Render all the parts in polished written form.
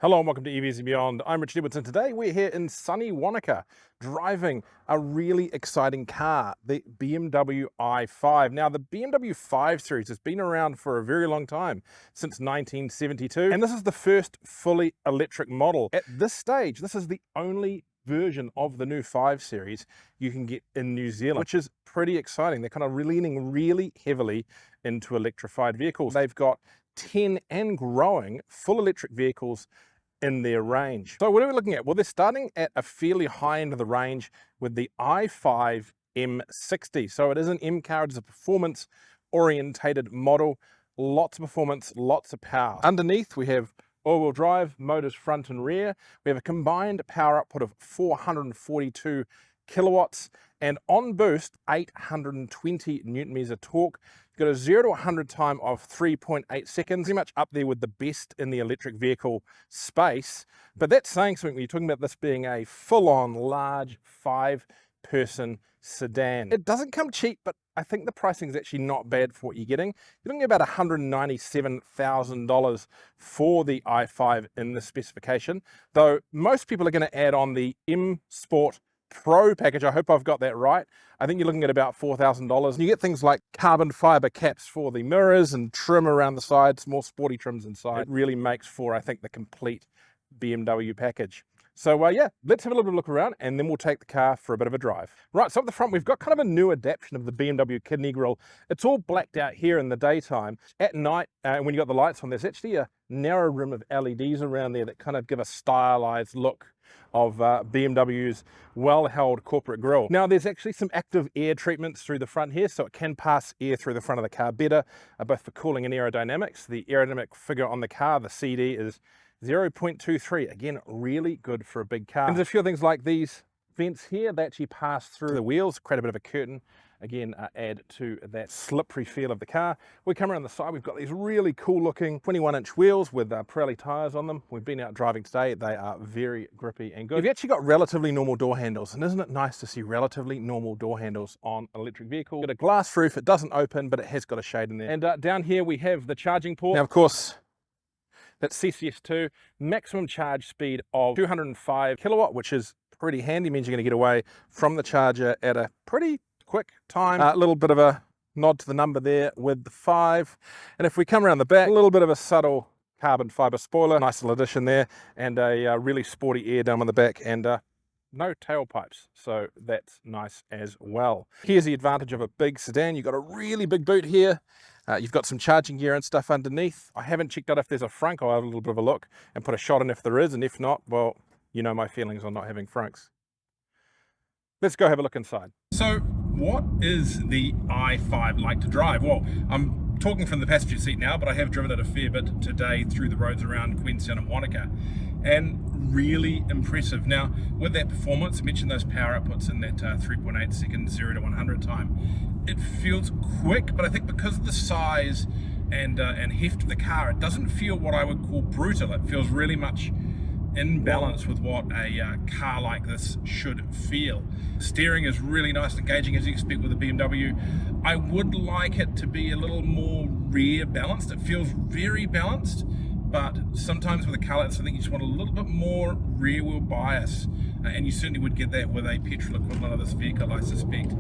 Hello and welcome to EVs and Beyond. I'm Richard Edwards and today we're here in sunny Wanaka driving a really exciting car, the BMW i5. Now the BMW 5 Series has been around for a very long time, since 1972, and this is the first fully electric model. At this stage, this is the only version of the new 5 Series you can get in New Zealand, which is pretty exciting. They're kind of leaning really heavily into electrified vehicles. They've got 10 and growing full electric vehicles in their range. So what are we looking at? Well, they're starting at a fairly high end of the range with the i5 M60. So it is an M car, it is a performance orientated model, lots of performance, lots of power. Underneath we have all-wheel drive, motors front and rear. We have a combined power output of 442 kilowatts and on boost 820 newton meters of torque. You've got a 0 to 100 time of 3.8 seconds, pretty much up there with the best in the electric vehicle space. But that's saying something when you're talking about this being a full-on large 5-person sedan. It doesn't come cheap, but I think the pricing is actually not bad for what you're getting. You're looking at about $197,000 for the i5 in the specification, though most people are going to add on the M Sport Pro package. I hope I've got that right. I think you're looking at about $4,000. You get things like carbon fiber caps for the mirrors and trim around the sides, more sporty trims inside. It really makes for, I think, the complete BMW package. So yeah, let's have a little bit of a look around and then we'll take the car for a bit of a drive. Right, so up the front we've got kind of a new adaptation of the BMW kidney grille. It's all blacked out here in the daytime. At night, when you've got the lights on, there's actually a narrow rim of LEDs around there that kind of give a stylized look of BMW's well-held corporate grille. Now there's actually some active air treatments through the front here, so it can pass air through the front of the car better, both for cooling and aerodynamics. The aerodynamic figure on the car, the CD, is 0.23. Again, really good for a big car. And there's a few things like these vents here, they actually pass through the wheels, create a bit of a curtain. Again, add to that slippery feel of the car. We come around the side, we've got these really cool looking 21-inch wheels with Pirelli tires on them. We've been out driving today, they are very grippy and good. You've actually got relatively normal door handles, and isn't it nice to see relatively normal door handles on an electric vehicle? Got a glass roof, it doesn't open, but it has got a shade in there. And down here we have the charging port. Now, of course, that's CCS2, maximum charge speed of 205 kilowatt, which is pretty handy, means you're going to get away from the charger at a pretty quick time. A little bit of a nod to the number there with the 5. And if we come around the back, a little bit of a subtle carbon fiber spoiler, nice little addition there, and a really sporty air dome on the back, and no tailpipes, so that's nice as well. Here's the advantage of a big sedan. You've got a really big boot here. You've got some charging gear and stuff underneath. I haven't checked out if there's a frunk. I'll have a little bit of a look and put a shot in if there is, and if not, well, you know my feelings on not having frunks. Let's go have a look inside. So what is the i5 like to drive? Well, I'm talking from the passenger seat now, but I have driven it a fair bit today through the roads around Queenstown and Wanaka, and really impressive. Now, with that performance, I mentioned those power outputs in that 3.8 second 0 to 100 time. It feels quick, but I think because of the size and heft of the car, it doesn't feel what I would call brutal. It feels really much in balance with what a car like this should feel. Steering is really nice and engaging, as you expect with a BMW. I would like it to be a little more rear balanced. It feels very balanced, but sometimes with a car like this, I think you just want a little bit more rear wheel bias, and you certainly would get that with a petrol equivalent of this vehicle, I suspect.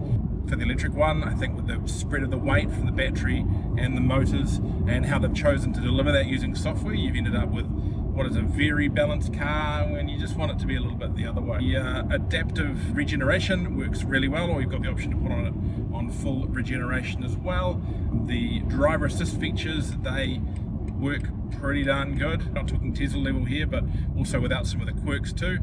For the electric one, I think with the spread of the weight from the battery and the motors and how they've chosen to deliver that using software, you've ended up with what is a very balanced car when you just want it to be a little bit the other way. The adaptive regeneration works really well, or you've got the option to put on it on full regeneration as well. The driver assist features, they work pretty darn good. Not talking Tesla level here, but also without some of the quirks too.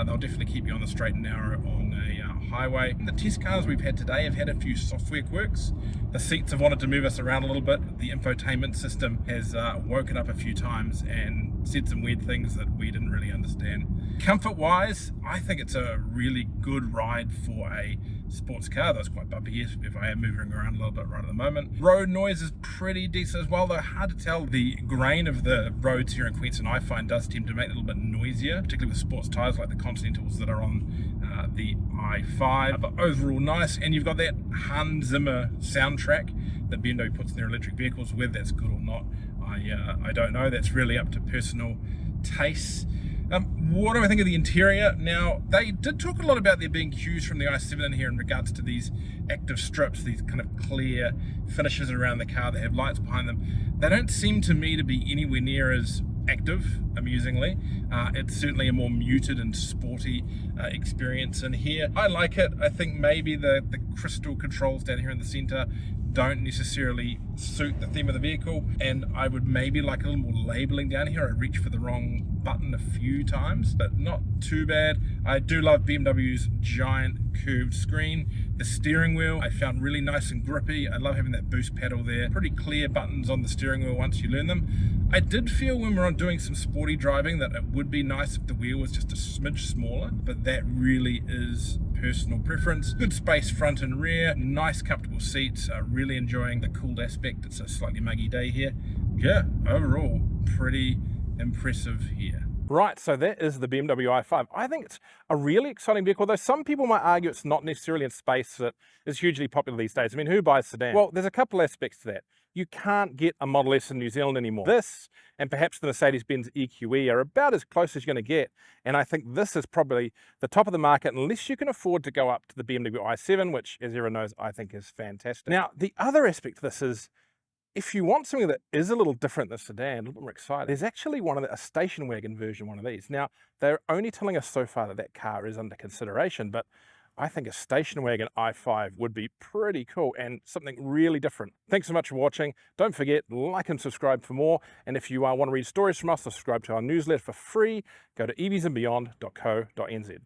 They'll definitely keep you on the straight and narrow on a highway. The test cars we've had today have had a few software quirks. The seats have wanted to move us around a little bit. The infotainment system has woken up a few times and said some weird things that we didn't really understand. Comfort wise, I think it's a really good ride for a sports car. That's quite bumpy if I am moving around a little bit right at the moment. Road noise is pretty decent as well, though hard to tell. The grain of the roads here in Queenstown, I find, does tend to make it a little bit noisier, particularly with sports tyres like the Continentals that are on the i5, but overall nice. And you've got that Hans Zimmer soundtrack that BMW puts in their electric vehicles. Whether that's good or not, I don't know. That's really up to personal tastes. What do I think of the interior? Now, they did talk a lot about there being cues from the i7 in here in regards to these active strips, these kind of clear finishes around the car that have lights behind them. They don't seem to me to be anywhere near as active, amusingly. It's certainly a more muted and sporty experience in here. I like it. I think maybe the crystal controls down here in the center don't necessarily suit the theme of the vehicle, and I would maybe like a little more labeling down here. I reached for the wrong button a few times, but not too bad. I do love BMW's giant curved screen. The steering wheel I found really nice and grippy. I love having that boost pedal there. Pretty clear buttons on the steering wheel once you learn them. I did feel when we were on doing some sporty driving that it would be nice if the wheel was just a smidge smaller, but that really is personal preference. Good space front and rear, nice comfortable seats. Really enjoying the cooled aspect. It's a slightly muggy day here. Yeah, overall pretty impressive here. Right, so that is the BMW i5. I think it's a really exciting vehicle, though some people might argue it's not necessarily in space that is hugely popular these days. I mean, who buys sedan? Well, there's a couple aspects to that. You can't get a Model S in New Zealand anymore. This, and perhaps the Mercedes-Benz EQE, are about as close as you're going to get. And I think this is probably the top of the market, unless you can afford to go up to the BMW i7, which, as everyone knows, I think is fantastic. Now, the other aspect of this is, if you want something that is a little different than sedan, a little more exciting, there's actually a station wagon version, one of these. Now, they're only telling us so far that that car is under consideration, but I think a station wagon i5 would be pretty cool and something really different. Thanks so much for watching. Don't forget, like and subscribe for more. And if you want to read stories from us or subscribe to our newsletter for free, go to evsandbeyond.co.nz.